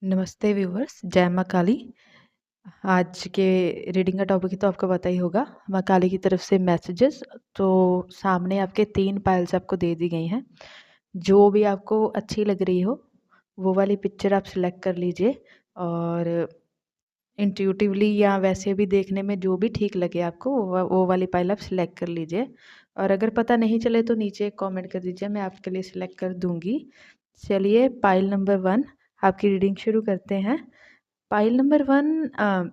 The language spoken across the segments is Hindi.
नमस्ते व्यूवर्स, जय माँ काली। आज के रीडिंग का टॉपिक तो आपको पता ही होगा, माँ काली की तरफ से मैसेजेस। तो सामने आपके 3 पाइल्स आपको दे दी गई हैं। जो भी आपको अच्छी लग रही हो वो वाली पिक्चर आप सिलेक्ट कर लीजिए और इंट्यूटिवली या वैसे भी देखने में जो भी ठीक लगे आपको वो वाली पाइल आप सिलेक्ट कर लीजिए। और अगर पता नहीं चले तो नीचे कमेंट कर दीजिए, मैं आपके लिए सिलेक्ट कर दूंगी। चलिए पाइल नंबर 1 आपकी रीडिंग शुरू करते हैं। पाइल नंबर 1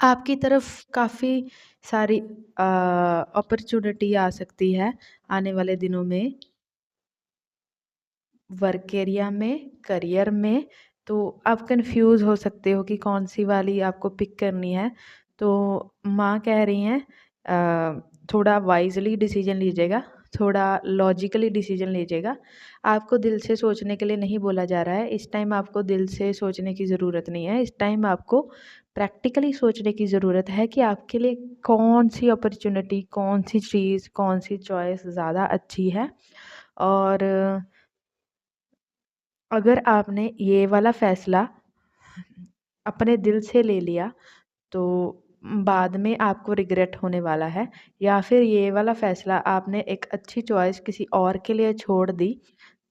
आपकी तरफ काफ़ी सारी अपॉर्चुनिटी आ सकती है आने वाले दिनों में, वर्क एरिया में, करियर में। तो आप कंफ्यूज हो सकते हो कि कौन सी वाली आपको पिक करनी है। तो माँ कह रही हैं थोड़ा वाइजली डिसीजन लीजिएगा, थोड़ा लॉजिकली डिसीजन लीजिएगा। आपको दिल से सोचने के लिए नहीं बोला जा रहा है। इस टाइम आपको दिल से सोचने की ज़रूरत नहीं है। इस टाइम आपको प्रैक्टिकली सोचने की ज़रूरत है कि आपके लिए कौन सी अपॉर्चुनिटी, कौन सी चीज़, कौन सी चॉइस ज़्यादा अच्छी है। और अगर आपने ये वाला फ़ैसला अपने दिल से ले लिया तो बाद में आपको रिग्रेट होने वाला है, या फिर ये वाला फ़ैसला आपने एक अच्छी चॉइस किसी और के लिए छोड़ दी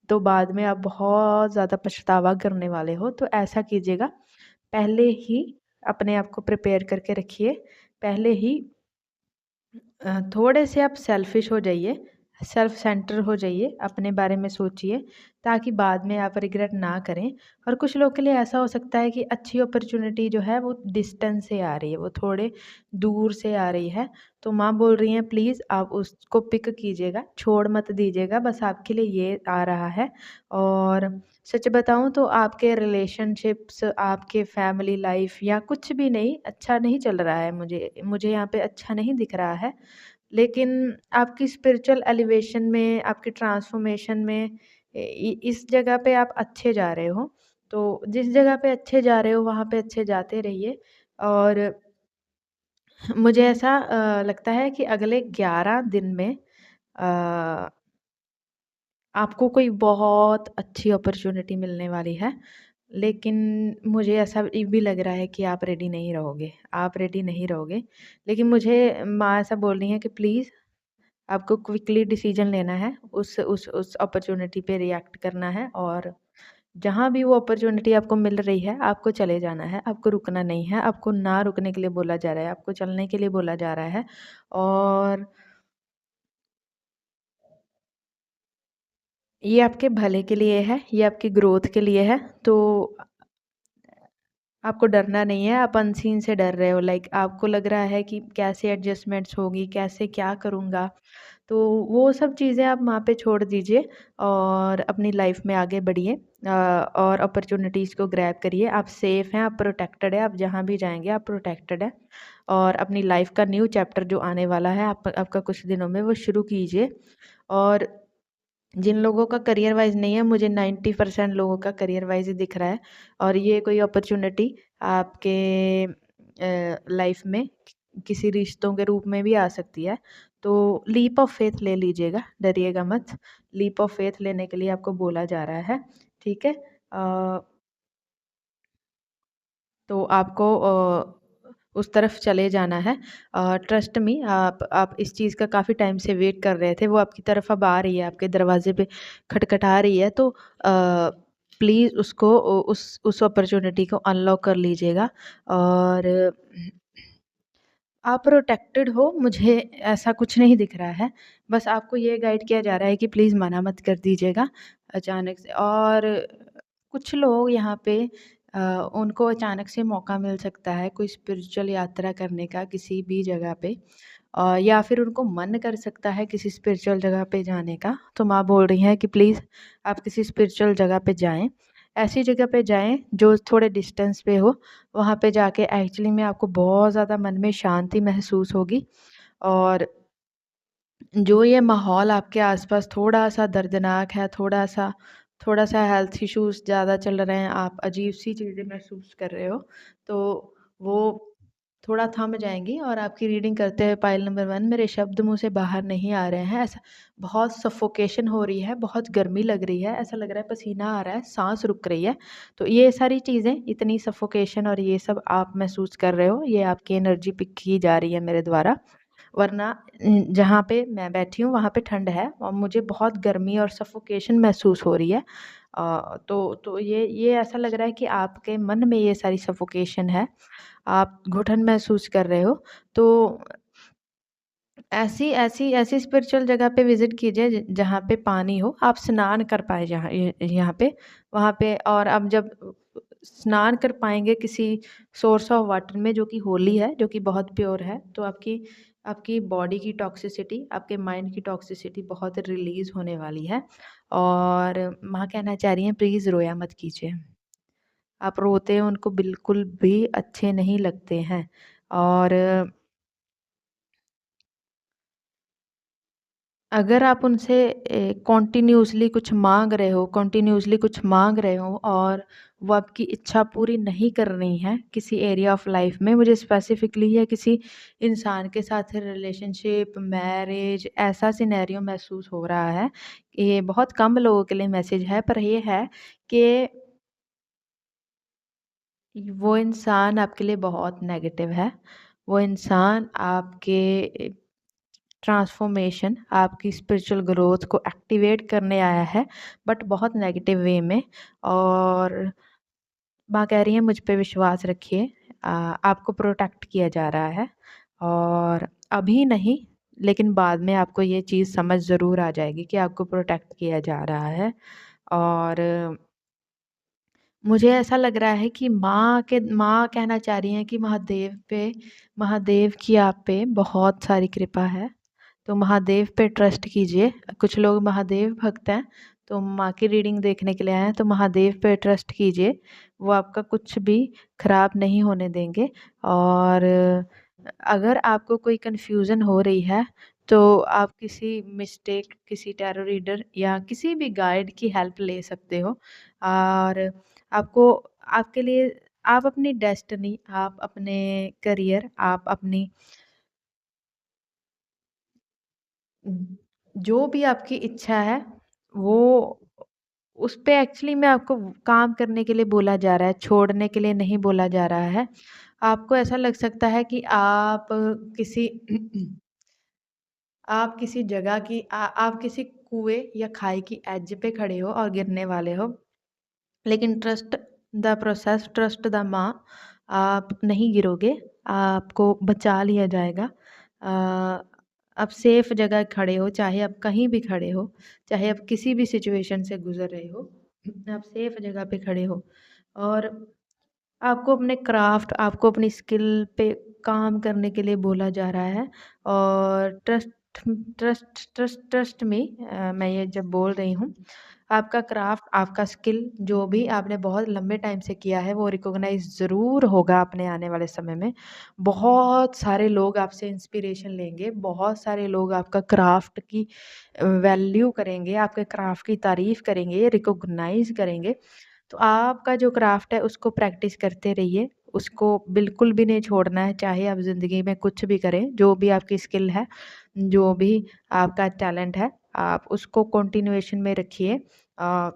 तो बाद में आप बहुत ज़्यादा पछतावा करने वाले हो। तो ऐसा कीजिएगा, पहले ही अपने आप को प्रिपेयर करके रखिए। पहले ही थोड़े से आप सेल्फ़िश हो जाइए, सेल्फ़ सेंटर हो जाइए, अपने बारे में सोचिए ताकि बाद में आप रिग्रेट ना करें। और कुछ लोग के लिए ऐसा हो सकता है कि अच्छी अपॉर्च्युनिटी जो है वो डिस्टेंस से आ रही है, वो थोड़े दूर से आ रही है। तो माँ बोल रही हैं प्लीज़ आप उसको पिक कीजिएगा, छोड़ मत दीजिएगा, बस आपके लिए ये आ रहा है। और सच बताऊँ तो आपके रिलेशनशिप्स, आपके फैमिली लाइफ़ या कुछ भी नहीं, अच्छा नहीं चल रहा है, मुझे यहाँ पे अच्छा नहीं दिख रहा है। लेकिन आपकी स्पिरिचुअल एलिवेशन में, आपकी ट्रांसफॉर्मेशन में इस जगह पे आप अच्छे जा रहे हो। तो जिस जगह पे अच्छे जा रहे हो वहाँ पे अच्छे जाते रहिए। और मुझे ऐसा लगता है कि अगले 11 दिन में अ, आपको कोई बहुत अच्छी अपॉर्चुनिटी मिलने वाली है। लेकिन मुझे ऐसा भी लग रहा है कि आप रेडी नहीं रहोगे, आप रेडी नहीं रहोगे। लेकिन मुझे माँ ऐसा बोल रही हैं कि प्लीज़ आपको क्विकली डिसीजन लेना है, उस अपॉर्च्युनिटी पे रिएक्ट करना है। और जहाँ भी वो अपॉर्च्युनिटी आपको मिल रही है, आपको चले जाना है, आपको रुकना नहीं है, आपको ना रुकने के लिए बोला जा रहा है, आपको चलने के लिए बोला जा रहा है। और ये आपके भले के लिए है, ये आपकी ग्रोथ के लिए है। तो आपको डरना नहीं है, आप अनसीन से डर रहे हो। लाइक आपको लग रहा है कि कैसे एडजस्टमेंट्स होगी, कैसे क्या करूँगा। तो वो सब चीज़ें आप वहाँ पे छोड़ दीजिए और अपनी लाइफ में आगे बढ़िए। और अपॉर्चुनिटीज़ को ग्रैब करिए। आप सेफ़ हैं, आप प्रोटेक्टेड है, आप जहाँ भी जाएँगे आप प्रोटेक्टेड हैं। और अपनी लाइफ का न्यू चैप्टर जो आने वाला है आपका कुछ दिनों में, वो शुरू कीजिए। और जिन लोगों का करियर वाइज़ नहीं है, मुझे 90% लोगों का करियर वाइज़ ही दिख रहा है। और ये कोई अपॉर्चुनिटी आपके लाइफ में किसी रिश्तों के रूप में भी आ सकती है। तो लीप ऑफ फेथ ले लीजिएगा, डरिएगा मत। लीप ऑफ फेथ लेने के लिए आपको बोला जा रहा है, ठीक है? तो आपको उस तरफ चले जाना है। ट्रस्ट मी, आप इस चीज़ का काफ़ी टाइम से वेट कर रहे थे, वो आपकी तरफ अब आ रही है, आपके दरवाजे पे खटखटा रही है। तो प्लीज़ उसको उस अपॉर्चुनिटी को अनलॉक कर लीजिएगा। और आप प्रोटेक्टेड हो, मुझे ऐसा कुछ नहीं दिख रहा है। बस आपको ये गाइड किया जा रहा है कि प्लीज़ मना मत कर दीजिएगा अचानक से। और कुछ लोग यहाँ पे उनको अचानक से मौका मिल सकता है कोई स्पिरिचुअल यात्रा करने का किसी भी जगह पे, या फिर उनको मन कर सकता है किसी स्पिरिचुअल जगह पे जाने का। तो माँ बोल रही हैं कि प्लीज़ आप किसी स्पिरिचुअल जगह पे जाएँ। ऐसी जगह पे जाएँ जो थोड़े डिस्टेंस पे हो। वहाँ पे जाके एक्चुअली में आपको बहुत ज़्यादा मन में शांति महसूस होगी। और जो ये माहौल आपके आसपास थोड़ा-सा दर्दनाक है, थोड़ा-सा हेल्थ इश्यूज़ ज़्यादा चल रहे हैं, आप अजीब-सी चीज़ें महसूस कर रहे हो, तो वो थोड़ा थम जाएँगी और आपकी रीडिंग करते हुए पाइल नंबर 1 मेरे शब्द मुँह से बाहर नहीं आ रहे हैं। ऐसा बहुत सफोकेशन हो रही है, बहुत गर्मी लग रही है, ऐसा लग रहा है पसीना आ रहा है, साँस रुक रही है। तो ये सारी चीज़ें, इतनी सफोकेशन और ये सब आप महसूस कर रहे हो, ये आपकी एनर्जी पिक की जा रही है मेरे द्वारा। वरना जहाँ पे मैं बैठी हूँ वहाँ पे ठंड है और मुझे बहुत गर्मी और सफोकेशन महसूस हो रही है। तो ये ऐसा लग रहा है कि आपके मन में ये सारी सफोकेशन है, आप घुटन महसूस कर रहे हो। तो ऐसी स्पिरिचुअल जगह पे विज़िट कीजिए जहाँ पे पानी हो, आप स्नान कर पाएँ जहाँ यहाँ पे, वहाँ पे। और अब जब स्नान कर पाएँगे किसी सोर्स ऑफ वाटर में जो कि होली है, जो कि बहुत प्योर है, तो आपकी आपकी बॉडी की टॉक्सिसिटी, आपके माइंड की टॉक्सिसिटी बहुत रिलीज़ होने वाली है। और माँ कहना चाह रही हैं प्लीज़ रोया मत कीजिए। आप रोते हो उनको बिल्कुल भी अच्छे नहीं लगते हैं। और अगर आप उनसे कॉन्टिन्यूअसली कुछ माँग रहे हो और वो आपकी इच्छा पूरी नहीं कर रही हैं किसी एरिया ऑफ लाइफ में, मुझे स्पेसिफिकली या किसी इंसान के साथ रिलेशनशिप, मैरिज, ऐसा सिनेरियो महसूस हो रहा है। ये बहुत कम लोगों के लिए मैसेज है, पर ये है कि वो इंसान आपके लिए बहुत नेगेटिव है। वो इंसान आपके ट्रांसफॉर्मेशन, आपकी स्पिरिचुअल ग्रोथ को एक्टिवेट करने आया है, बट बहुत नेगेटिव वे में। और माँ कह रही हैं मुझ पे विश्वास रखिए, आपको प्रोटेक्ट किया जा रहा है। और अभी नहीं, लेकिन बाद में आपको ये चीज़ समझ ज़रूर आ जाएगी कि आपको प्रोटेक्ट किया जा रहा है। और मुझे ऐसा लग रहा है कि माँ कहना चाह रही हैं कि महादेव की आप पे बहुत सारी कृपा है। तो महादेव पे ट्रस्ट कीजिए। कुछ लोग महादेव भक्त हैं, तो माँ की रीडिंग देखने के लिए आए हैं, तो महादेव पे ट्रस्ट कीजिए। वो आपका कुछ भी खराब नहीं होने देंगे। और अगर आपको कोई कन्फ्यूज़न हो रही है, तो आप किसी टैरो रीडर या किसी भी गाइड की हेल्प ले सकते हो। और आपको आपके लिए आप अपनी डेस्टिनी, आप अपने करियर, आप अपनी जो भी आपकी इच्छा है, वो उस पे एक्चुअली में आपको काम करने के लिए बोला जा रहा है, छोड़ने के लिए नहीं बोला जा रहा है। आपको ऐसा लग सकता है कि किसी आप किसी कुएँ या खाई की एज पे खड़े हो और गिरने वाले हो। लेकिन trust the process, trust the माँ, आप नहीं गिरोगे, आपको बचा लिया जाएगा। अ, आप सेफ जगह खड़े हो, चाहे आप कहीं भी खड़े हो, चाहे आप किसी भी सिचुएशन से गुज़र रहे हो, आप सेफ जगह पे खड़े हो। और आपको अपनी स्किल पे काम करने के लिए बोला जा रहा है। और ट्रस्ट में, मैं ये जब बोल रही हूँ, आपका क्राफ्ट, आपका स्किल जो भी आपने बहुत लंबे टाइम से किया है, वो रिकॉग्नाइज़ ज़रूर होगा अपने आने वाले समय में। बहुत सारे लोग आपसे इंस्पिरेशन लेंगे, बहुत सारे लोग आपका क्राफ्ट की वैल्यू करेंगे, आपके क्राफ्ट की तारीफ़ करेंगे, रिकॉग्नाइज़ करेंगे। तो आपका जो क्राफ्ट है उसको प्रैक्टिस करते रहिए, उसको बिल्कुल भी नहीं छोड़ना है, चाहे आप ज़िंदगी में कुछ भी करें, जो भी आपकी स्किल है, जो भी आपका टैलेंट है, आप उसको कंटिन्यूएशन में रखिए। अ,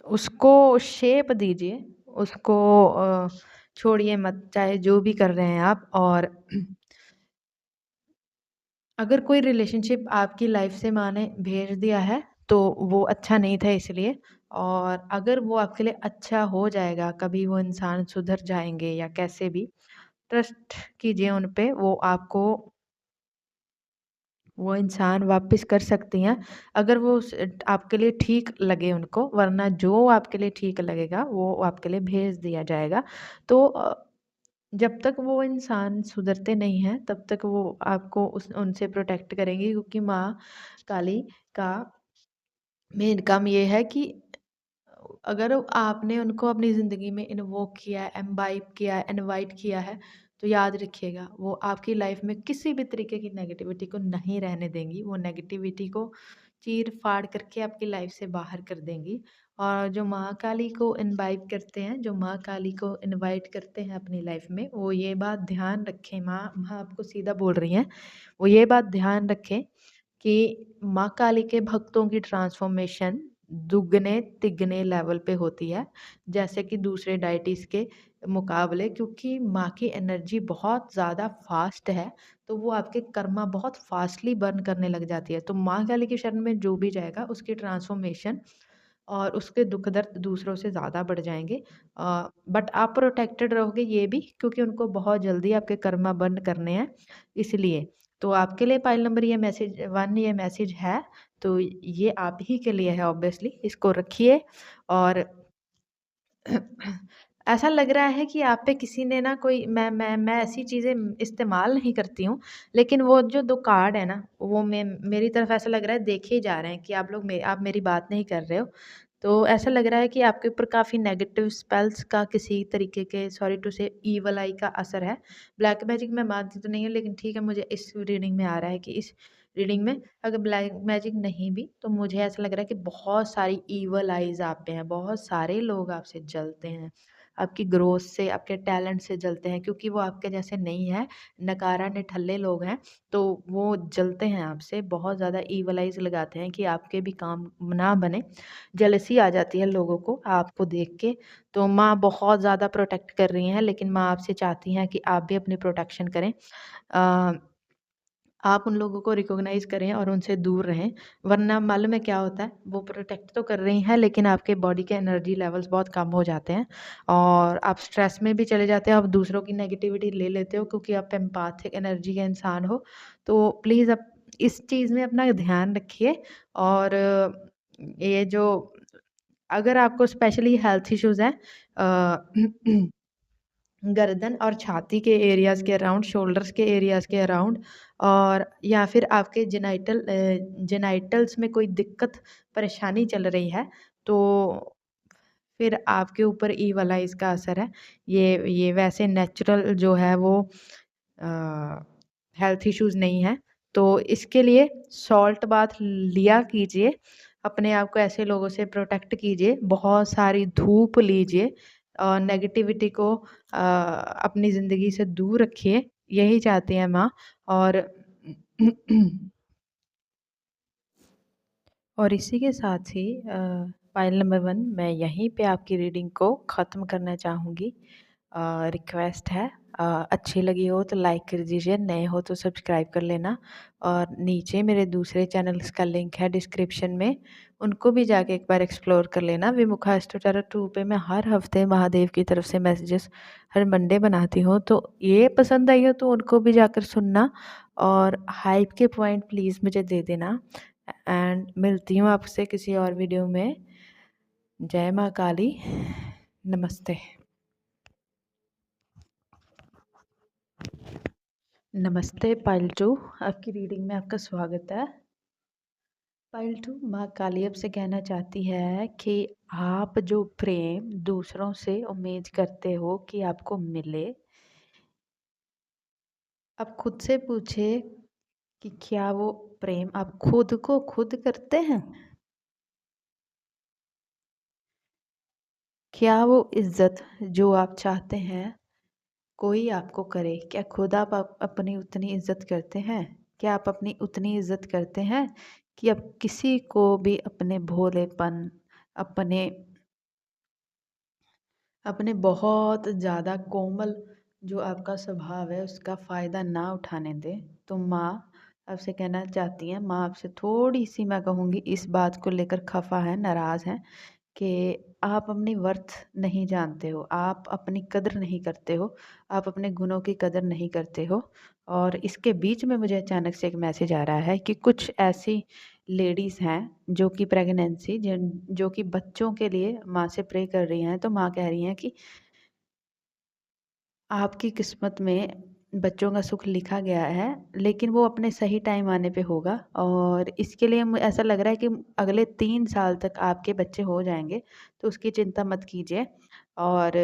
उसको शेप दीजिए, उसको छोड़िए मत, चाहे जो भी कर रहे हैं आप। और अगर कोई रिलेशनशिप आपकी लाइफ से माँ ने भेज दिया है, तो वो अच्छा नहीं था इसलिए। और अगर वो आपके लिए अच्छा हो जाएगा, कभी वो इंसान सुधर जाएँगे या कैसे भी, ट्रस्ट कीजिए उन पे, वो इंसान वापस कर सकती हैं, अगर आपके लिए ठीक लगे उनको। वरना जो आपके लिए ठीक लगेगा, वो आपके लिए भेज दिया जाएगा। तो जब तक वो इंसान सुधरते नहीं हैं, तब तक वो आपको उस उनसे प्रोटेक्ट करेंगी, क्योंकि माँ काली का मेन काम ये है कि अगर आपने उनको अपनी ज़िंदगी में इन्वोक किया है, इम्बाइब किया है, इनवाइट किया है, तो याद रखिएगा वो आपकी लाइफ में किसी भी तरीके की नेगेटिविटी को नहीं रहने देंगी। वो नेगेटिविटी को चीर-फाड़ करके आपकी लाइफ से बाहर कर देंगी। और जो महाकाली को इनवाइट करते हैं, जो माँ काली को इनवाइट करते हैं अपनी लाइफ में, वो ये बात ध्यान रखें, माँ माँ आपको सीधा बोल रही हैं, वो ये बात ध्यान रखें कि माँ काली के भक्तों की ट्रांसफॉर्मेशन दुगने-तिगने लेवल पे होती है, जैसे कि दूसरे डाइटीज़ के मुकाबले, क्योंकि माँ की एनर्जी बहुत ज़्यादा फ़ास्ट है, तो वो आपके कर्मा बहुत फ़ास्टली बर्न करने लग जाती है। तो माँ काली की शरण में जो भी जाएगा उसकी ट्रांसफॉर्मेशन और उसके दुःख दर्द दूसरों से ज़्यादा बढ़ जाएँगे। बट आप प्रोटेक्टेड रहोगे ये भी, क्योंकि उनको बहुत जल्दी आपके कर्मा बर्न करने हैं, इसलिए। तो आपके लिए पाइल नंबर ये मैसेज 1 ये मैसेज है, तो ये आप ही के लिए है ऑब्वियसली, इसको रखिए। और ऐसा लग रहा है कि आप पे किसी ने ना कोई मैं ऐसी चीज़ें इस्तेमाल नहीं करती हूँ, लेकिन वो जो 2 कार्ड है ना, वो मेरी तरफ ऐसा लग रहा है देखे ही जा रहे हैं कि आप मेरी बात नहीं कर रहे हो। तो ऐसा लग रहा है कि आपके ऊपर काफ़ी नेगेटिव स्पेल्स का किसी तरीके के, सॉरी टू से, ईवल आई का असर है। ब्लैक मैजिक मैं मानती तो नहीं हूँ, लेकिन ठीक है, मुझे इस रीडिंग में आ रहा है कि इस रीडिंग में अगर ब्लैक मैजिक नहीं भी, तो मुझे ऐसा लग रहा है कि बहुत सारी ईवल आइज़ आप पे हैं, बहुत सारे लोग आपसे जलते हैं। आपकी ग्रोथ से, आपके टैलेंट से जलते हैं, क्योंकि वो आपके जैसे नहीं हैं, नकारा निठल्ले लोग हैं, तो वो जलते हैं आपसे, बहुत ज़्यादा ईवल आइज़ लगाते हैं कि आपके भी काम ना बने। जेलसी आ जाती है लोगों को आपको देख के। तो माँ बहुत ज़्यादा प्रोटेक्ट कर रही हैं, लेकिन माँ आपसे चाहती हैं कि आप भी अपनी प्रोटेक्शन करें। अ, आप उन लोगों को रिकॉग्नाइज़ करें और उनसे दूर रहें, वरना मालूम है क्या होता है, वो प्रोटेक्ट तो कर रही हैं, लेकिन आपके बॉडी के एनर्जी लेवल्स बहुत कम हो जाते हैं और आप स्ट्रेस में भी चले जाते हैं, आप दूसरों की नेगेटिविटी ले लेते हो, क्योंकि आप एम्पैथिक एनर्जी के इंसान हो। तो प्लीज़ आप इस चीज़ में अपना ध्यान रखिए। और ये जो, अगर आपको स्पेशली हेल्थ इश्यूज़ हैं, गर्दन और छाती के एरियाज़ के अराउंड, शोल्डर्स के एरियाज़ के अराउंड, और या फिर आपके जेनाइटल्स में कोई दिक्कत, परेशानी चल रही है, तो फिर आपके ऊपर ई वाला इसका असर है। ये वैसे नेचुरल जो है वो हेल्थ इश्यूज़ नहीं है। तो इसके लिए सॉल्ट बाथ लिया कीजिए, अपने आप को ऐसे लोगों से प्रोटेक्ट कीजिए, बहुत सारी धूप लीजिए और नेगेटिविटी को अपनी ज़िंदगी से दूर रखिए, यही चाहती हैं माँ। और और इसी के साथ ही पाइल नंबर 1 मैं यहीं पे आपकी रीडिंग को ख़त्म करना चाहूँगी। रिक्वेस्ट है, अच्छी लगी हो तो लाइक कर दीजिए, नए हो तो सब्सक्राइब कर लेना, और नीचे मेरे दूसरे चैनल्स का लिंक है डिस्क्रिप्शन में, उनको भी जाके एक बार एक्सप्लोर कर लेना। विमुखा एस्ट्रो टैरो 2 पे मैं हर हफ्ते महादेव की तरफ से मैसेजेस हर मंडे बनाती हूँ, तो ये पसंद आई हो तो उनको भी जाकर सुनना, और हाइप के पॉइंट प्लीज़ मुझे दे देना। एंड मिलती हूँ आपसे किसी और वीडियो में। जय माँ काली, नमस्ते। नमस्ते पाइल 2, आपकी रीडिंग में आपका स्वागत है। पाइल 2, माँ काली अब से कहना चाहती है कि आप जो प्रेम दूसरों से उम्मीद करते हो कि आपको मिले, अब खुद से पूछे कि क्या वो प्रेम आप खुद को खुद करते हैं? क्या वो इज्जत जो आप चाहते हैं कोई आपको करे, क्या खुद आप अपनी उतनी इज्जत करते हैं? क्या आप अपनी उतनी इज्जत करते हैं कि आप किसी को भी अपने भोलेपन, अपने अपने बहुत ज़्यादा कोमल जो आपका स्वभाव है उसका फ़ायदा ना उठाने दें? तो माँ आपसे कहना चाहती हैं, माँ आपसे थोड़ी-सी, मैं कहूँगी, इस बात को लेकर ख़फ़ा हैं, नाराज़ हैं कि आप अपनी वर्थ नहीं जानते हो, आप अपनी कदर नहीं करते हो, आप अपने गुणों की कदर नहीं करते हो। और इसके बीच में मुझे अचानक से एक मैसेज आ रहा है कि कुछ ऐसी लेडीज़ हैं जो कि प्रेगनेंसी, जिन जो कि बच्चों के लिए माँ से प्रे कर रही हैं, तो माँ कह रही हैं कि आपकी किस्मत में बच्चों का सुख लिखा गया है, लेकिन वो अपने सही टाइम आने पे होगा, और इसके लिए ऐसा लग रहा है कि अगले 3 साल तक आपके बच्चे हो जाएंगे, तो उसकी चिंता मत कीजिए। और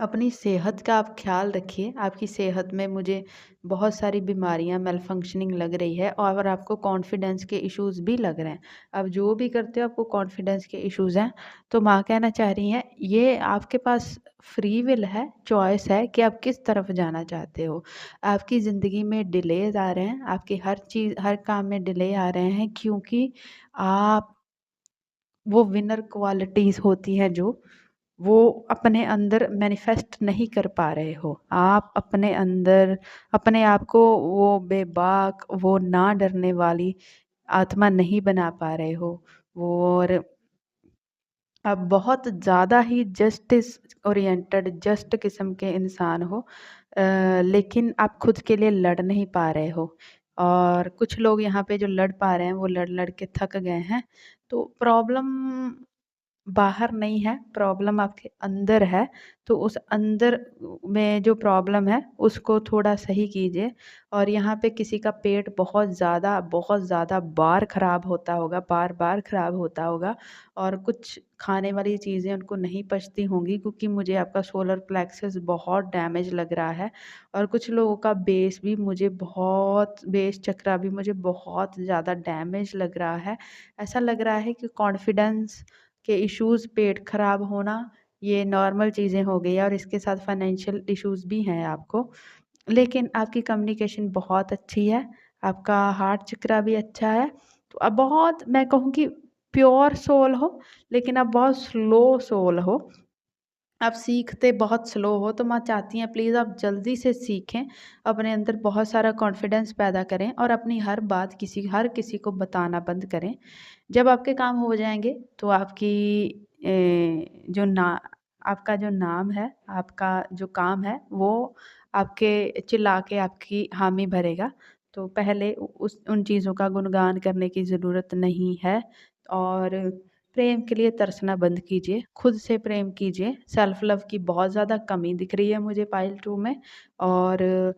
अपनी सेहत का आप ख़्याल रखिए। आपकी सेहत में मुझे बहुत सारी बीमारियाँ मैलफंक्शनिंग लग रही है और आपको कॉन्फिडेंस के इश्यूज़ भी लग रहे हैं। आप जो भी करते हो आपको कॉन्फिडेंस के इश्यूज़ हैं। तो माँ कहना चाह रही हैं ये आपके पास फ्री विल है, चॉइस है कि आप किस तरफ जाना चाहते हो। आपकी ज़िंदगी में डिलेज़ आ रहे हैं, आपकी हर काम में डिले आ रहे हैं क्योंकि आप वो विनर क्वालिटीज़ होती हैं जो वो अपने अंदर मैनिफेस्ट नहीं कर पा रहे हो। आप अपने अंदर अपने आप को वो बेबाक, वो ना डरने वाली आत्मा नहीं बना पा रहे हो। वो और आप बहुत ज़्यादा ही जस्टिस ओरिएंटेड जस्ट किस्म के इंसान हो, लेकिन आप खुद के लिए लड़ नहीं पा रहे हो। और कुछ लोग यहाँ पे जो लड़ पा रहे हैं वो लड़ के थक गए हैं। तो प्रॉब्लम बाहर नहीं है, प्रॉब्लम आपके अंदर है। तो उस अंदर में जो प्रॉब्लम है उसको थोड़ा सही कीजिए। और यहाँ पे किसी का पेट बहुत ज़्यादा बार ख़राब होता होगा, बार-बार ख़राब होता होगा और कुछ खाने वाली चीज़ें उनको नहीं पचती होंगी क्योंकि मुझे आपका सोलर प्लेक्सस बहुत डैमेज लग रहा है। और कुछ लोगों का बेस चक्रा भी मुझे बहुत ज़्यादा डैमेज लग रहा है। ऐसा लग रहा है कि कॉन्फिडेंस के इश्यूज़, पेट खराब होना, ये नॉर्मल चीज़ें हो गई है और इसके साथ फाइनेंशियल इश्यूज़ भी हैं आपको। लेकिन आपकी कम्युनिकेशन बहुत अच्छी है, आपका हार्ट चक्रा भी अच्छा है। तो आप बहुत, मैं कहूँ कि प्योर सोल हो, लेकिन आप बहुत स्लो सोल हो। आप सीखते बहुत स्लो हो, तो माँ चाहती हैं प्लीज़ आप जल्दी से सीखें, अपने अंदर बहुत सारा कॉन्फिडेंस पैदा करें और अपनी हर किसी को बताना बंद करें। जब आपके काम हो जाएँगे तो जो ना आपका जो नाम है, आपका जो काम है वो आपके चिल्ला के आपकी हामी भरेगा। तो पहले उ उस उन चीज़ों का गुणगान करने की ज़रूरत नहीं है। और प्रेम के लिए तरसना बंद कीजिए, खुद से प्रेम कीजिए। सेल्फ लव की बहुत ज़्यादा कमी दिख रही है मुझे पाइल 2 में। और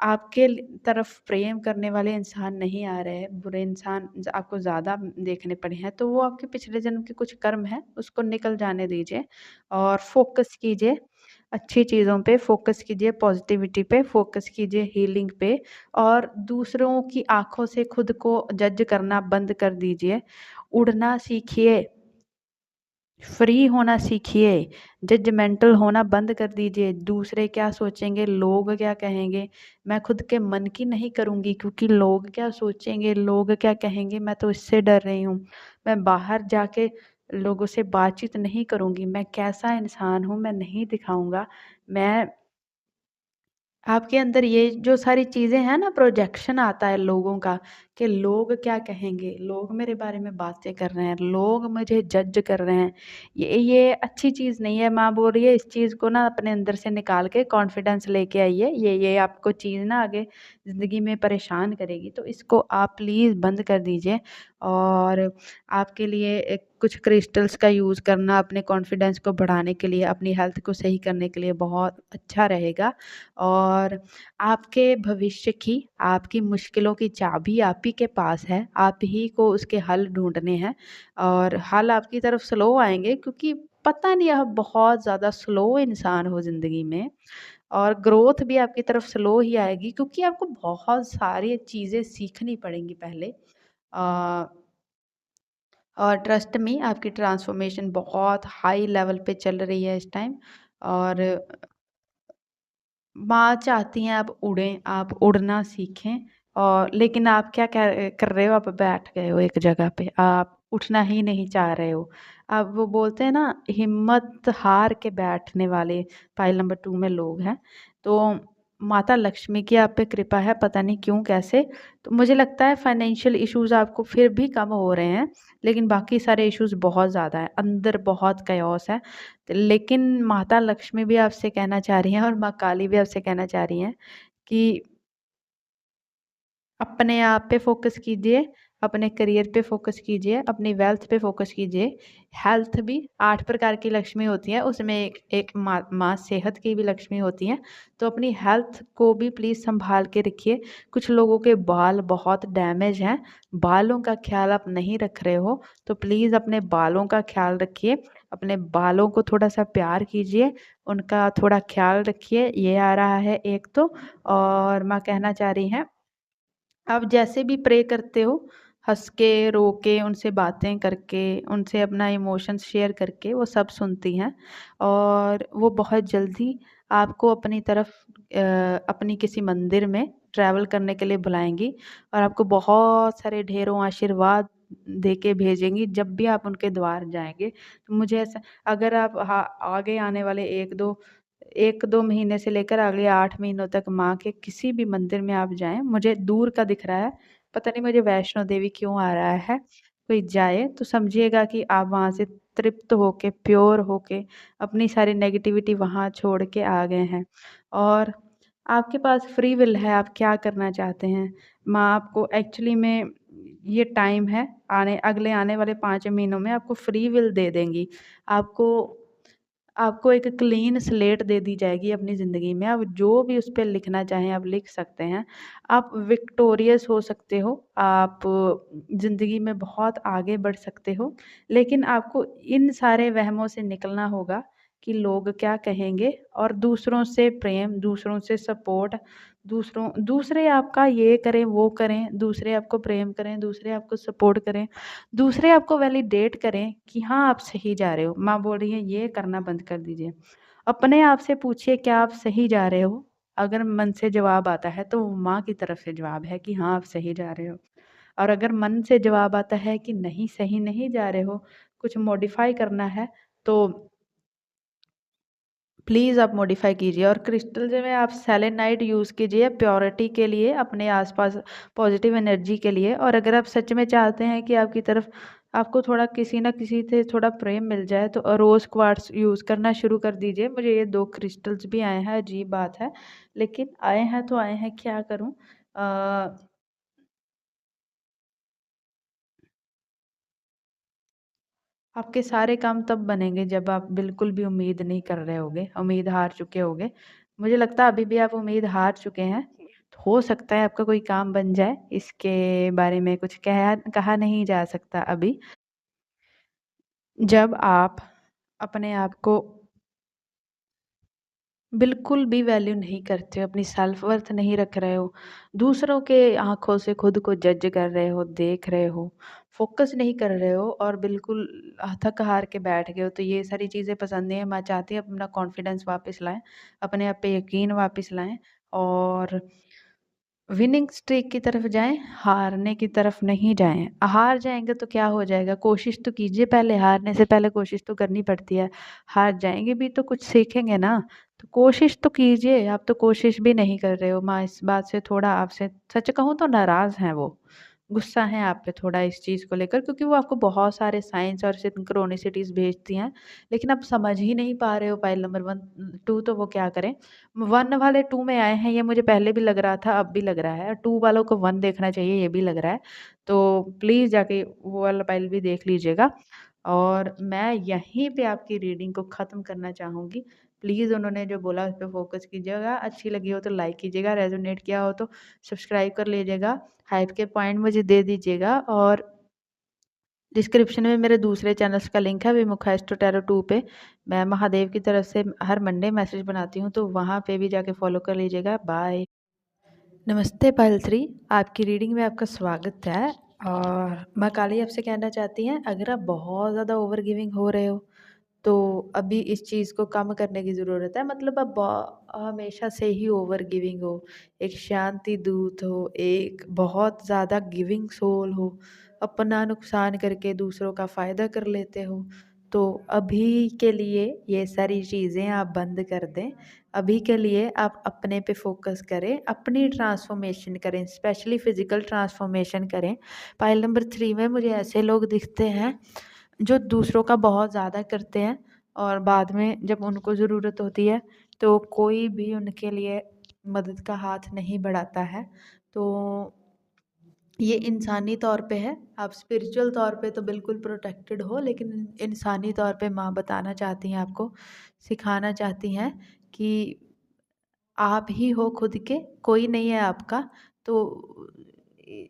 आपके तरफ प्रेम करने वाले इंसान नहीं आ रहे हैं, बुरे इंसान आपको ज़्यादा देखने पड़े हैं, तो वो आपके पिछले जन्म के कुछ कर्म हैं, उसको निकल जाने दीजिए और फ़ोकस कीजिए अच्छी चीज़ों पे, फ़ोकस कीजिए पॉज़िटिविटी पे, फ़ोकस कीजिए हीलिंग पे और दूसरों की आँखों से खुद को जज करना बंद कर दीजिए। उड़ना सीखिए, फ्री होना सीखिए, जजमेंटल होना बंद कर दीजिए। दूसरे क्या सोचेंगे, लोग क्या कहेंगे, मैं खुद के मन की नहीं करूँगी क्योंकि लोग क्या सोचेंगे, लोग क्या कहेंगे, मैं तो इससे डर रही हूँ। मैं बाहर जाके लोगों से बातचीत नहीं करूँगी, मैं कैसा इंसान हूँ मैं नहीं दिखाऊँगा। मैं आपके अंदर ये जो सारी चीज़ें हैं ना, प्रोजेक्शन आता है लोगों का कि लोग क्या कहेंगे, लोग मेरे बारे में बातें कर रहे हैं, लोग मुझे जज कर रहे हैं। ये अच्छी चीज़ नहीं है। माँ बोल रही है इस चीज़ को ना अपने अंदर से निकाल के कॉन्फिडेंस लेके आइए। ये आपको चीज़ ना आगे ज़िंदगी में परेशान करेगी। तो इसको आप प्लीज़ बंद कर दीजिए। और आपके लिए एक कुछ क्रिस्टल्स का यूज़ करना अपने कॉन्फिडेंस को बढ़ाने के लिए, अपनी हेल्थ को सही करने के लिए बहुत अच्छा रहेगा। और आपके भविष्य की, आपकी मुश्किलों की चाबी आप ही के पास है, आप ही को उसके हल ढूँढने हैं और हल आपकी तरफ स्लो आएँगे क्योंकि पता नहीं आप बहुत ज़्यादा स्लो इंसान हो ज़िंदगी में। और ग्रोथ भी आपकी तरफ स्लो ही आएगी क्योंकि आपको बहुत सारी चीज़ें सीखनी पड़ेंगी पहले। अ, और ट्रस्ट मी आपकी ट्रांसफॉर्मेशन बहुत हाई लेवल पे चल रही है इस टाइम। और माँ चाहती हैं आप उड़ें, आप उड़ना सीखें। और लेकिन आप क्या कर रहे हो, आप बैठ गए हो एक जगह पे, आप उठना ही नहीं चाह रहे हो। अब वो बोलते हैं ना, हिम्मत हार के बैठने वाले पाइल नंबर 2 में लोग हैं। तो माता लक्ष्मी की आप पे कृपा है, पता नहीं क्यों कैसे। तो मुझे लगता है फाइनेंशियल इश्यूज़ आपको फिर भी कम हो रहे हैं, लेकिन बाकी सारे इश्यूज़ बहुत ज़्यादा हैं, अंदर बहुत chaos है। लेकिन माता लक्ष्मी भी आपसे कहना चाह रही हैं और माँ काली भी आपसे कहना चाह रही हैं कि अपने आप पे फ़ोकस कीजिए। अपने करियर पे फ़ोकस कीजिए, अपनी वेल्थ पे फ़ोकस कीजिए। हेल्थ भी 8 प्रकार की लक्ष्मी होती है, उसमें एक एक माँ सेहत की भी लक्ष्मी होती हैं, तो अपनी हेल्थ को भी प्लीज़ सँभाल के रखिए। कुछ लोगों के बाल बहुत डैमेज हैं, बालों का ख़्याल आप नहीं रख रहे हो, तो प्लीज़ अपने बालों का ख़्याल रखिए। अपने बालों को थोड़ा-सा प्यार कीजिए, उनका थोड़ा ख़्याल रखिए। ये आ रहा है एक तो। और माँ कहना चाह रही हैं, आप जैसे भी प्रे करते हो, हँस के, रो के, उनसे बातें करके, उनसे अपना इमोशंस शेयर करके वो सब सुनती हैं और वो बहुत जल्दी आपको अपनी तरफ अपनी किसी मंदिर में ट्रैवल करने के लिए बुलाएँगी और आपको बहुत सारे ढेरों आशीर्वाद दे के भेजेंगी जब भी आप उनके द्वार जाएँगे। तो मुझे ऐसा, अगर आप आगे आने वाले 1-2 महीने से लेकर अगले 8 महीनों तक माँ के किसी भी मंदिर में आप जाएँ, मुझे दूर का दिख रहा है, पता नहीं मुझे वैष्णो देवी क्यों आ रहा है, कोई जाए तो समझिएगा कि आप वहाँ से तृप्त होके, प्योर होके, अपनी सारी नेगेटिविटी वहाँ छोड़ के आ गए हैं और आपके पास फ्री विल है, आप क्या करना चाहते हैं। माँ आपको एक्चुअली में ये टाइम है, अगले आने वाले 5 महीनों में आपको फ्री विल दे देंगी। आपको आपको एक क्लीन स्लेट दे दी जाएगी अपनी ज़िंदगी में। आप जो भी उस पे लिखना चाहें आप लिख सकते हैं। आप विक्टोरियस हो सकते हो, आप ज़िंदगी में बहुत आगे बढ़ सकते हो। लेकिन आपको इन सारे वहमों से निकलना होगा कि लोग क्या कहेंगे और दूसरों से प्रेम, दूसरों से सपोर्ट, दूसरे आपका ये करें, वो करें, दूसरे आपको प्रेम करें, दूसरे आपको सपोर्ट करें, दूसरे आपको वैलिडेट करें कि हाँ, आप सही जा रहे हो। माँ बोल रही है ये करना बंद कर दीजिए। अपने आप से पूछिए क्या आप सही जा रहे हो? अगर मन से जवाब आता है तो वो माँ की तरफ से जवाब है कि हाँ, आप सही जा रहे हो। और अगर मन से जवाब आता है कि नहीं, सही नहीं जा रहे हो, कुछ मॉडिफ़ाई करना है, तो प्लीज़ आप मॉडिफ़ाई कीजिए। और क्रिस्टल्स में आप सेलेनाइट यूज़ कीजिए प्योरिटी के लिए, अपने आसपास पॉजिटिव एनर्जी के लिए। और अगर आप सच में चाहते हैं कि आपकी तरफ आपको थोड़ा किसी न किसी से थोड़ा प्रेम मिल जाए तो रोज़ क्वार्ट्स यूज़ करना शुरू कर दीजिए। मुझे ये 2 क्रिस्टल्स भी आए हैं, अजीब बात है, लेकिन आए हैं तो आए हैं, क्या करूँ? अ आपके सारे काम तब बनेंगे जब आप बिल्कुल भी उम्मीद नहीं कर रहे होगे, उम्मीद हार चुके होगे। मुझे लगता है अभी भी आप उम्मीद हार चुके हैं। तो हो सकता है आपका कोई काम बन जाए, इसके बारे में कुछ कहा नहीं जा सकता अभी। जब आप अपने आप को बिल्कुल भी वैल्यू नहीं करते हो, अपनी सेल्फ वर्थ नहीं रख रहे हो, दूसरों के आँखों से खुद को जज कर रहे हो, देख रहे हो, फ़ोकस नहीं कर रहे हो और बिल्कुल थक हार के बैठ गए हो, तो ये सारी चीज़ें पसंद नहीं है। मैं चाहती हूँ अपना कॉन्फिडेंस वापस लाएँ, अपने आप पे यकीन वापस लाएँ और विनिंग स्ट्रीक की तरफ जाएँ, हारने की तरफ नहीं जाएँ। हार जाएँगे तो क्या हो जाएगा? कोशिश तो कीजिए पहले, हारने से पहले कोशिश तो करनी पड़ती है। हार जाएँगे भी तो कुछ सीखेंगे ना, तो कोशिश तो कीजिए। आप तो कोशिश भी नहीं कर रहे हो। माँ इस बात से थोड़ा आपसे सच कहूँ तो नाराज़ हैं वो। गुस्सा हैं आप पे थोड़ा इस चीज़ को लेकर, क्योंकि वो आपको बहुत सारे साइन्स और सिंक्रोनिसिटीज़ भेजती हैं, लेकिन आप समझ ही नहीं पा रहे हो पाइल नंबर 1, 2 तो वो क्या करें। 1 वाले 2 में आए हैं, ये मुझे पहले भी लग रहा था, अब भी लग रहा है। 2 वालों को 1 देखना चाहिए, ये भी लग रहा है। तो प्लीज़ जाके वो वाला पाइल भी देख लीजिएगा। और मैं यहीं पे आपकी रीडिंग को ख़त्म करना चाहूँगी। प्लीज़ उन्होंने जो बोला उस पे फ़ोकस कीजिएगा, अच्छी लगी हो तो लाइक कीजिएगा, रेज़ोनेट किया हो तो सब्सक्राइब कर लीजिएगा, हाइप के पॉइंट मुझे दे दीजिएगा। और डिस्क्रिप्शन में मेरे दूसरे चैनल्स का लिंक है, विमुखा एस्ट्रो टैरो 2 पे। मैं महादेव की तरफ से हर मंडे मैसेज बनाती हूँ, तो वहाँ पे भी जाके फ़ॉलो कर लीजिएगा। बाय। नमस्ते पायल 3, आपकी रीडिंग में आपका स्वागत है। और माँ काली आपसे कहना चाहती हैं, अगर आप बहुत ज़्यादा ओवर गिविंग हो रहे हो तो अभी इस चीज़ को कम करने की ज़रूरत है। मतलब आप हमेशा से ही ओवर गिविंग हो, एक शांति दूत हो, एक बहुत ज़्यादा गिविंग सोल हो, अपना नुकसान करके दूसरों का फ़ायदा कर लेते हो। तो अभी के लिए ये सारी चीज़ें आप बंद कर दें। अभी के लिए आप अपने पे फ़ोकस करें, अपनी ट्रांसफ़ॉर्मेशन करें, स्पेशली फ़िज़िकल ट्रांसफ़ॉर्मेशन करें। पाइल नंबर 3 में मुझे ऐसे लोग दिखते हैं जो दूसरों का बहुत ज़्यादा करते हैं और बाद में जब उनको ज़रूरत होती है तो कोई भी उनके लिए मदद का हाथ नहीं बढ़ाता है। तो ये इंसानी तौर पे है। आप स्पिरिचुअल तौर पे तो बिल्कुल प्रोटेक्टेड हो, लेकिन इंसानी तौर पे माँ बताना चाहती हैं आपको, सिखाना चाहती हैं कि आप ही हो खुद के, कोई नहीं है आपका। तो ए,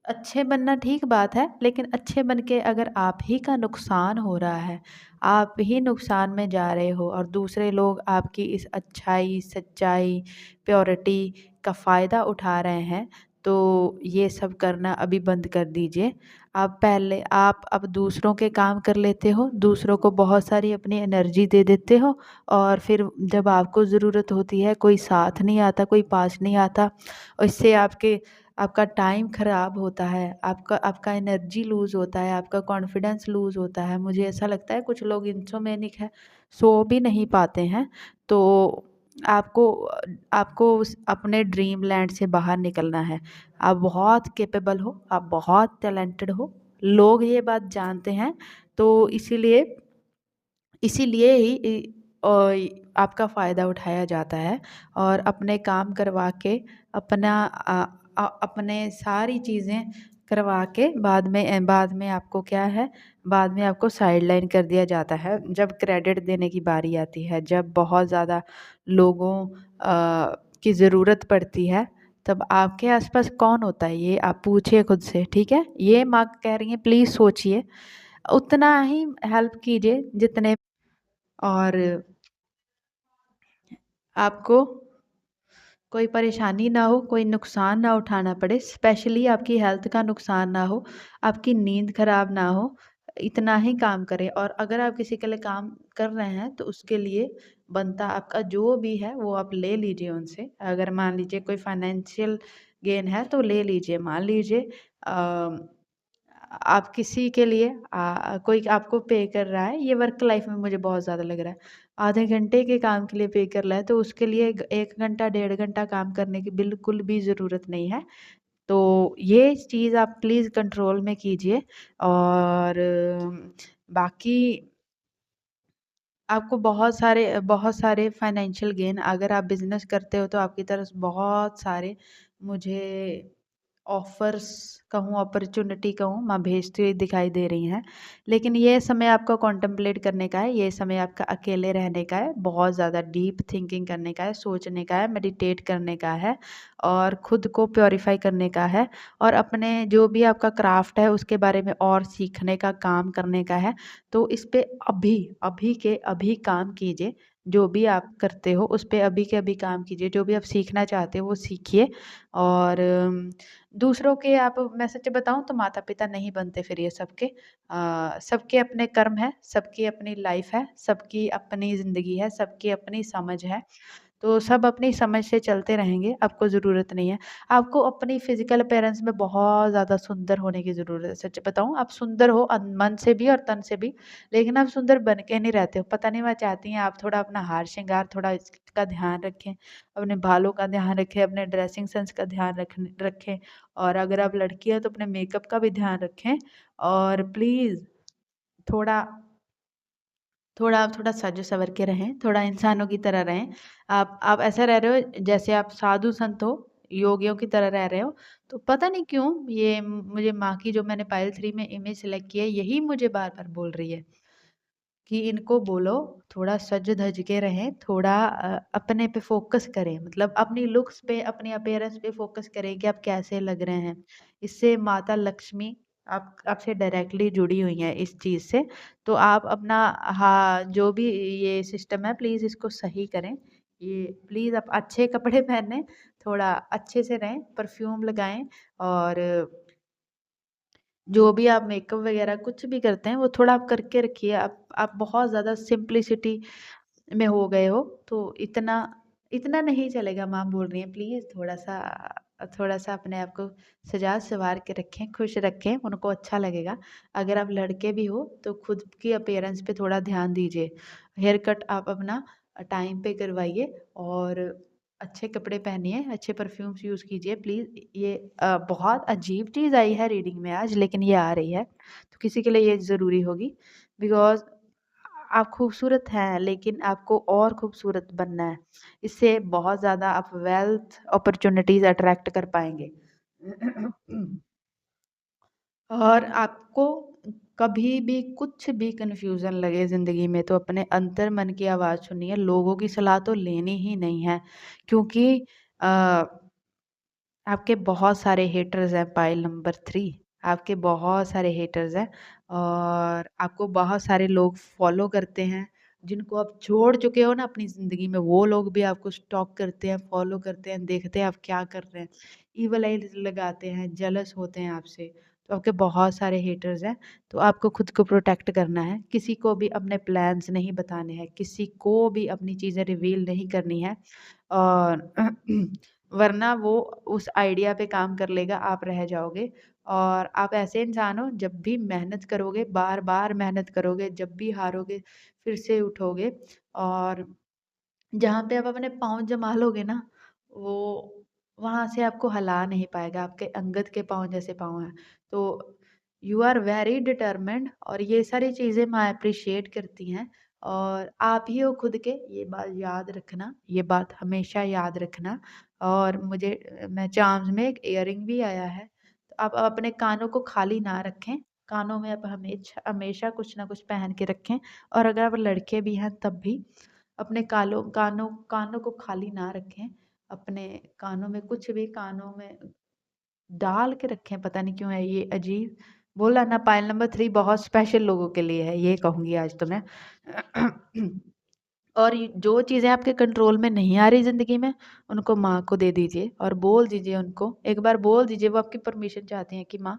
अच्छे बनना ठीक बात है, लेकिन अच्छे बन के अगर आप ही का नुकसान हो रहा है, आप ही नुकसान में जा रहे हो और दूसरे लोग आपकी इस अच्छाई, सच्चाई, प्योरिटी का फ़ायदा उठा रहे हैं, तो ये सब करना अभी बंद कर दीजिए। आप अब दूसरों के काम कर लेते हो, दूसरों को बहुत सारी अपनी एनर्जी दे देते हो, और फिर जब आपको ज़रूरत होती है कोई साथ नहीं आता, कोई पास नहीं आता, और इससे आपका टाइम ख़राब होता है, आपका एनर्जी लूज़ होता है, आपका कॉन्फिडेंस लूज़ होता है। मुझे ऐसा लगता है कुछ लोग इंसोमेनिक है, सो भी नहीं पाते हैं। तो आपको आपको उस अपने ड्रीम लैंड से बाहर निकलना है। आप बहुत कैपेबल हो, आप बहुत टैलेंटेड हो, लोग ये बात जानते हैं। तो इसीलिए ही आपका फ़ायदा उठाया जाता है, और अपने काम करवा के अपने सारी चीज़ें करवा के बाद में आपको क्या है, बाद में आपको साइडलाइन कर दिया जाता है जब क्रेडिट देने की बारी आती है। जब बहुत ज़्यादा लोगों की ज़रूरत पड़ती है, तब आपके आसपास कौन होता है, ये आप पूछिए खुद से, ठीक है? ये माँ कह रही हैं, प्लीज़ सोचिए, उतना ही हेल्प कीजिए जितने, और आपको कोई परेशानी ना हो, कोई नुकसान ना उठाना पड़े, स्पेशली आपकी हेल्थ का नुकसान ना हो, आपकी नींद खराब ना हो, इतना ही काम करें। और अगर आप किसी के लिए काम कर रहे हैं तो उसके लिए बनता आपका जो भी है वो आप ले लीजिए उनसे। अगर मान लीजिए कोई फाइनेंशियल गेन है तो ले लीजिए। मान लीजिए आप किसी के लिए कोई आपको पे कर रहा है, ये वर्क लाइफ में मुझे बहुत ज़्यादा लग रहा है। आधे घंटे के काम के लिए पे कर रहा है, तो उसके लिए 1 घंटा, 1.5 घंटा काम करने की बिल्कुल भी ज़रूरत नहीं है। तो ये चीज़ आप प्लीज़ कंट्रोल में कीजिए। और बाकी आपको बहुत सारे फाइनेंशियल गेन, अगर आप बिज़नेस करते हो तो आपकी तरफ से बहुत सारे मुझे ऑफ़र्स कहूँ, अपॉर्च्युनिटी कहूँ, माँ भेजती हुई दिखाई दे रही हैं। लेकिन ये समय आपको कॉन्टेम्पलेट करने का है, ये समय आपका अकेले रहने का है, बहुत ज़्यादा डीप थिंकिंग करने का है, सोचने का है, मेडिटेट करने का है, और खुद को प्यूरीफाई करने का है, और अपने जो भी आपका क्राफ्ट है उसके बारे में और सीखने का, काम करने का है। तो इस पे अभी, अभी के अभी काम कीजिए। जो भी आप करते हो उस पे अभी के अभी काम कीजिए। जो भी आप सीखना चाहते हो वो सीखिए। और दूसरों के, आप मैं सच बताऊँ तो माता-पिता नहीं बनते फिर ये सबके। सबके अपने कर्म हैं, सबकी अपनी लाइफ़ है, सबकी अपनी ज़िंदगी है, सबकी अपनी समझ है। तो सब अपनी समझ से चलते रहेंगे, आपको ज़रूरत नहीं है। आपको अपनी फ़िज़िकल अपीयरेंस में बहुत ज़्यादा सुंदर होने की ज़रूरत है। सच बताऊँ, आप सुंदर हो मन से भी और तन से भी, लेकिन आप सुंदर बन के नहीं रहते हो। पता नहीं, वह चाहती हैं आप थोड़ा अपना हार-श्रृंगार थोड़ा इसका ध्यान रखें, अपने बालों का ध्यान रखें, अपने ड्रेसिंग सेंस का ध्यान रखें, और अगर आप लड़की हैं तो अपने मेकअप का भी ध्यान रखें। और प्लीज़ थोड़ा थोड़ा आप थोड़ा सज-सवर के रहें, थोड़ा इंसानों की तरह रहें। आप ऐसा रह रहे हो जैसे आप साधु संत हो, योगियों की तरह रह रहे हो। तो पता नहीं क्यों ये मुझे माँ की, जो मैंने पायल 3 में इमेज सेलेक्ट की है, यही मुझे बार-बार बोल रही है कि इनको बोलो थोड़ा सज-धज के रहें, थोड़ा अपने पे फ़ोकस करें, मतलब अपनी लुक्स पे, अपनी अपीयरेंस पे फ़ोकस करें कि आप कैसे लग रहे हैं। इससे माता लक्ष्मी आपसे डायरेक्टली जुड़ी हुई हैं इस चीज़ से। तो आप अपना, हाँ, जो भी ये सिस्टम है प्लीज़ इसको सही करें। ये प्लीज़ आप अच्छे कपड़े पहनें, थोड़ा अच्छे से रहें, परफ्यूम लगाएँ, और जो भी आप मेकअप वगैरह कुछ भी करते हैं वो थोड़ा आप करके रखिए। आप बहुत ज़्यादा सिंप्लिसिटी में हो गए हो, तो इतना इतना नहीं चलेगा। माँ बोल रही हैं प्लीज़ थोड़ा सा अपने आप को सजा-संवार के रखें, खुश रखें, उनको अच्छा लगेगा। अगर आप लड़के भी हो तो खुद की अपीयरेंस पे थोड़ा ध्यान दीजिए। हेयर कट आप अपना टाइम पे करवाइए, और अच्छे कपड़े पहनिए, अच्छे परफ्यूम्स यूज़ कीजिए प्लीज़। ये बहुत अजीब चीज़ आई है रीडिंग में आज, लेकिन ये आ रही है, तो किसी के लिए ये ज़रूरी होगी। बिकॉज़ आप खूबसूरत हैं, लेकिन आपको और खूबसूरत बनना है। इससे बहुत ज़्यादा आप वेल्थ अपॉर्च्युनिटीज़ अट्रैक्ट कर पाएँगे। और आपको कभी भी कुछ भी कन्फ्यूज़न लगे ज़िंदगी में तो अपने अंतर मन की आवाज़ सुनिए, लोगों की सलाह तो लेनी ही नहीं है। क्योंकि अ, आपके बहुत सारे हेटर्स हैं पाइल नंबर 3। आपके बहुत सारे हेटर्स हैं और आपको बहुत सारे लोग फ़ॉलो करते हैं, जिनको आप छोड़ चुके हो ना अपनी ज़िंदगी में, वो लोग भी आपको स्टॉक करते हैं, फ़ॉलो करते हैं, देखते हैं आप क्या कर रहे हैं, ईविल आइज़ लगाते हैं, जेलस होते हैं आपसे। तो आपके बहुत सारे हेटर्स हैं, तो आपको खुद को प्रोटेक्ट करना है। किसी को भी अपने प्लान्स नहीं बताने हैं, किसी को भी अपनी चीज़ें रिवील नहीं करनी है और वरना वो उस आइडिया पे काम कर लेगा, आप रह जाओगे। और आप ऐसे इंसान हो, जब भी मेहनत करोगे, बार-बार मेहनत करोगे, जब भी हारोगे फिर से उठोगे और जहाँ पे आप अपने पाँव जमा लोगे ना, वो वहाँ से आपको हिला नहीं पाएगा, आपके अंगद के पाँव जैसे पाँव हैं। तो यू आर वेरी डिटरमिन्ड और ये सारी चीज़ें मैं एप्रिशिएट करती हैं और आप ही हो खुद के, ये बात याद रखना, ये बात हमेशा याद रखना। और मुझे मैं चार्म्स में एक इयररिंग भी आया है, तो आप अपने कानों को खाली ना रखें, कानों में आप हमेशा कुछ ना कुछ पहन के रखें और अगर आप लड़के भी हैं तब भी अपने कानों कानों को खाली ना रखें। अपने कानों में कुछ भी कानों में डाल के रखें, पता नहीं क्यों है ये अजीब। बोला ना पाइल नंबर 3 बहुत स्पेशल लोगों के लिए है, ये कहूँगी आज तो मैं। और जो चीज़ें आपके कंट्रोल में नहीं आ रही ज़िंदगी में, उनको माँ को दे दीजिए और बोल दीजिए उनको, एक बार बोल दीजिए, वो आपकी परमिशन चाहती हैं कि माँ,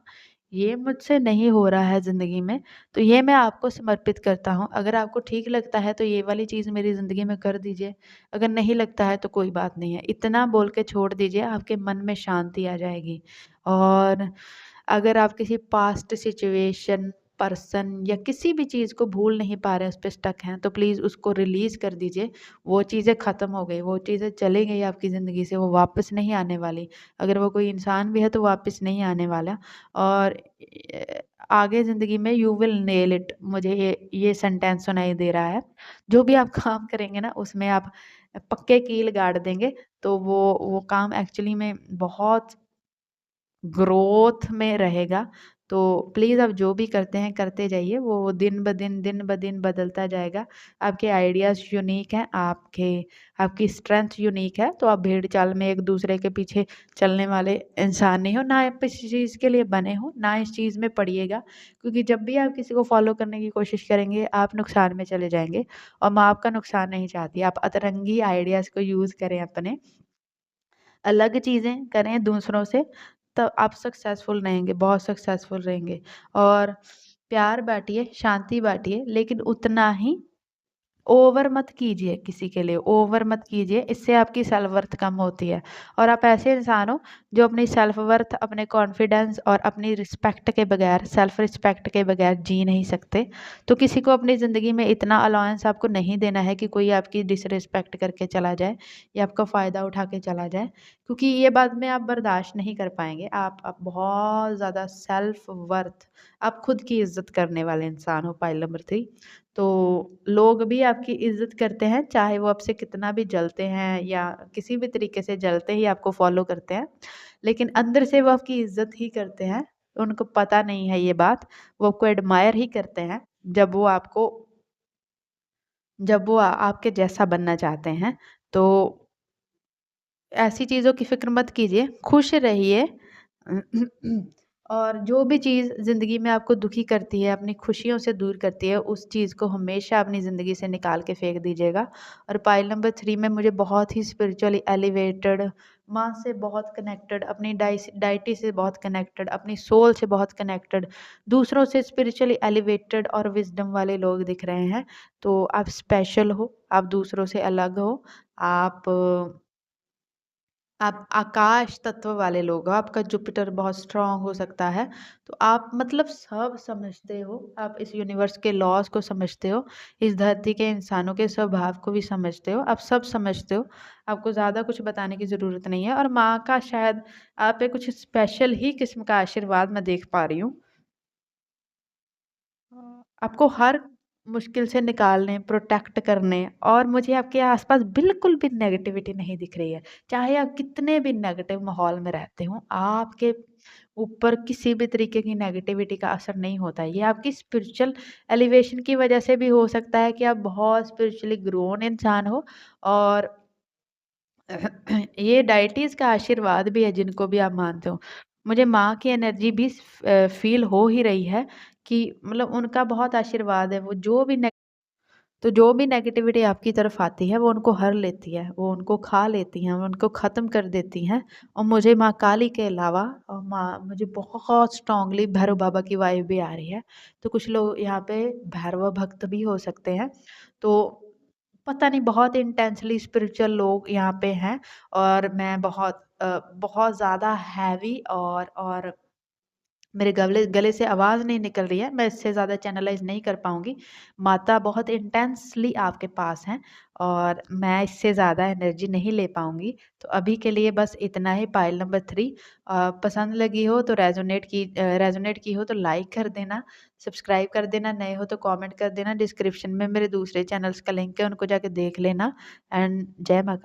ये मुझसे नहीं हो रहा है ज़िंदगी में, तो ये मैं आपको समर्पित करता हूँ। अगर आपको ठीक लगता है तो ये वाली चीज़ मेरी ज़िंदगी में कर दीजिए, अगर नहीं लगता है तो कोई बात नहीं है। इतना बोल के छोड़ दीजिए, आपके मन में शांति आ जाएगी। और अगर आप किसी पास्ट सिचुएशन, पर्सन या किसी भी चीज़ को भूल नहीं पा रहे हैं, उस पे स्टक हैं, तो प्लीज़ उसको रिलीज़ कर दीजिए। वो चीज़ें ख़त्म हो गई, वो चीज़ें चली गई आपकी ज़िंदगी से, वो वापस नहीं आने वाली। अगर वो कोई इंसान भी है तो वापस नहीं आने वाला। और आगे ज़िंदगी में यू विल नेल इट, मुझे ये सेंटेंस सुनाई दे रहा है। जो भी आप काम करेंगे ना उसमें आप पक्के कील गाड़ देंगे, तो वो काम एक्चुअली में बहुत ग्रोथ में रहेगा। तो प्लीज़ आप जो भी करते हैं करते जाइए, वो दिन ब दिन बदलता जाएगा। आपके आइडियाज़ यूनिक हैं, आपकी स्ट्रेंथ यूनिक है, तो आप भेड़-चाल में एक-दूसरे के पीछे चलने वाले इंसान नहीं हो, ना आप इस चीज़ के लिए बने हो, ना इस चीज़ में पड़िएगा। क्योंकि जब भी आप किसी को फ़ॉलो करने की कोशिश करेंगे, आप नुकसान में चले जाएँगे और मैं आपका नुकसान नहीं चाहती। आप अतरंगी आइडियाज़ को यूज़ करें अपने, अलग चीज़ें करें दूसरों से, तो आप सक्सेसफुल रहेंगे, बहुत सक्सेसफुल रहेंगे। और प्यार बाँटिए, शांति बाँटिए, लेकिन उतना ही ओवर मत कीजिए किसी के लिए, ओवर मत कीजिए, इससे आपकी सेल्फ वर्थ कम होती है। और आप ऐसे इंसान हो जो अपनी सेल्फ वर्थ, अपने कॉन्फिडेंस और अपनी रिस्पेक्ट के बगैर, सेल्फ रिस्पेक्ट के बगैर जी नहीं सकते। तो किसी को अपनी ज़िंदगी में इतना अलाउंस आपको नहीं देना है कि कोई आपकी डिसरिस्पेक्ट करके चला जाए या आपका फ़ायदा उठा के चला जाए, क्योंकि ये बाद में आप बर्दाश्त नहीं कर पाएँगे। आप बहुत ज़्यादा सेल्फ वर्थ, आप खुद की इज़्ज़त करने वाले इंसान हो, पॉइंट नंबर 3। तो लोग भी आपकी इज़्ज़त करते हैं, चाहे वो आपसे कितना भी जलते हैं या किसी भी तरीके से जलते ही आपको फ़ॉलो करते हैं, लेकिन अंदर से वो आपकी इज़्ज़त ही करते हैं। उनको पता नहीं है ये बात, वो आपको एडमायर ही करते हैं, जब वो आपके जैसा बनना चाहते हैं। तो ऐसी चीज़ों की फ़िक्र मत कीजिए, खुश रहिए। और जो भी चीज़ ज़िंदगी में आपको दुखी करती है, अपनी खुशियों से दूर करती है, उस चीज़ को हमेशा अपनी ज़िंदगी से निकाल के फेंक दीजिएगा। और पाइल नंबर 3 में मुझे बहुत ही स्पिरिचुअली एलिवेटेड, माँ से बहुत कनेक्टेड, अपनी डाइटी से बहुत कनेक्टेड, अपनी सोल से बहुत कनेक्टेड, दूसरों से स्पिरिचुअली एलिवेटेड और विज़डम वाले लोग दिख रहे हैं। तो आप स्पेशल हो, आप दूसरों से अलग हो, आप आप आकाश तत्व वाले लोग हो, आपका जुपिटर बहुत स्ट्रॉन्ग हो सकता है। तो आप मतलब सब समझते हो, आप इस यूनिवर्स के लॉज़ को समझते हो, इस धरती के इंसानों के स्वभाव को भी समझते हो, आप सब समझते हो। आपको ज़्यादा कुछ बताने की ज़रूरत नहीं है और माँ का शायद आप पे कुछ स्पेशल ही किस्म का आशीर्वाद मैं देख पा रही हूँ। आपको हर मुश्किल से निकालने, प्रोटेक्ट करने और मुझे आपके आस-पास बिल्कुल भी नेगेटिविटी नहीं दिख रही है। चाहे आप कितने भी नेगेटिव माहौल में रहते हों, आपके ऊपर किसी भी तरीके की नेगेटिविटी का असर नहीं होता है। ये आपकी स्पिरिचुअल एलिवेशन की वजह से भी हो सकता है कि आप बहुत स्पिरिचुअली ग्रोन इंसान हो, और ये डायटीज़ का आशीर्वाद भी है जिनको भी आप मानते हो। मुझे माँ की एनर्जी भी फ़ील हो ही रही है कि मतलब उनका बहुत आशीर्वाद है। वो जो भी नेगेटिविटी आपकी तरफ आती है वो उनको हर लेती है, वो उनको खा लेती हैं, वो उनको ख़त्म कर देती हैं। और मुझे माँ काली के अलावा और माँ मुझे बहुत स्ट्रॉन्गली भैरव बाबा की वाइब भी आ रही है। तो कुछ लोग यहाँ पे भैरव भक्त भी हो सकते हैं। तो पता नहीं, बहुत इंटेंसली स्पिरिचुअल लोग यहाँ पे हैं, और मैं बहुत ज़्यादा हैवी और मेरे गले गले से आवाज़ नहीं निकल रही है, मैं इससे ज़्यादा चैनलाइज़ नहीं कर पाऊँगी। माता बहुत इंटेंसली आपके पास हैं, और मैं इससे ज़्यादा एनर्जी नहीं ले पाऊँगी। तो अभी के लिए बस इतना ही, पाइल नंबर 3। पसंद लगी हो तो रेज़ोनेट की हो तो लाइक कर देना, सब्सक्राइब कर देना, नए हो तो कमेंट कर देना। डिस्क्रिप्शन में मेरे दूसरे चैनल्स का लिंक है, उनको जाके देख लेना। एंड जय माता।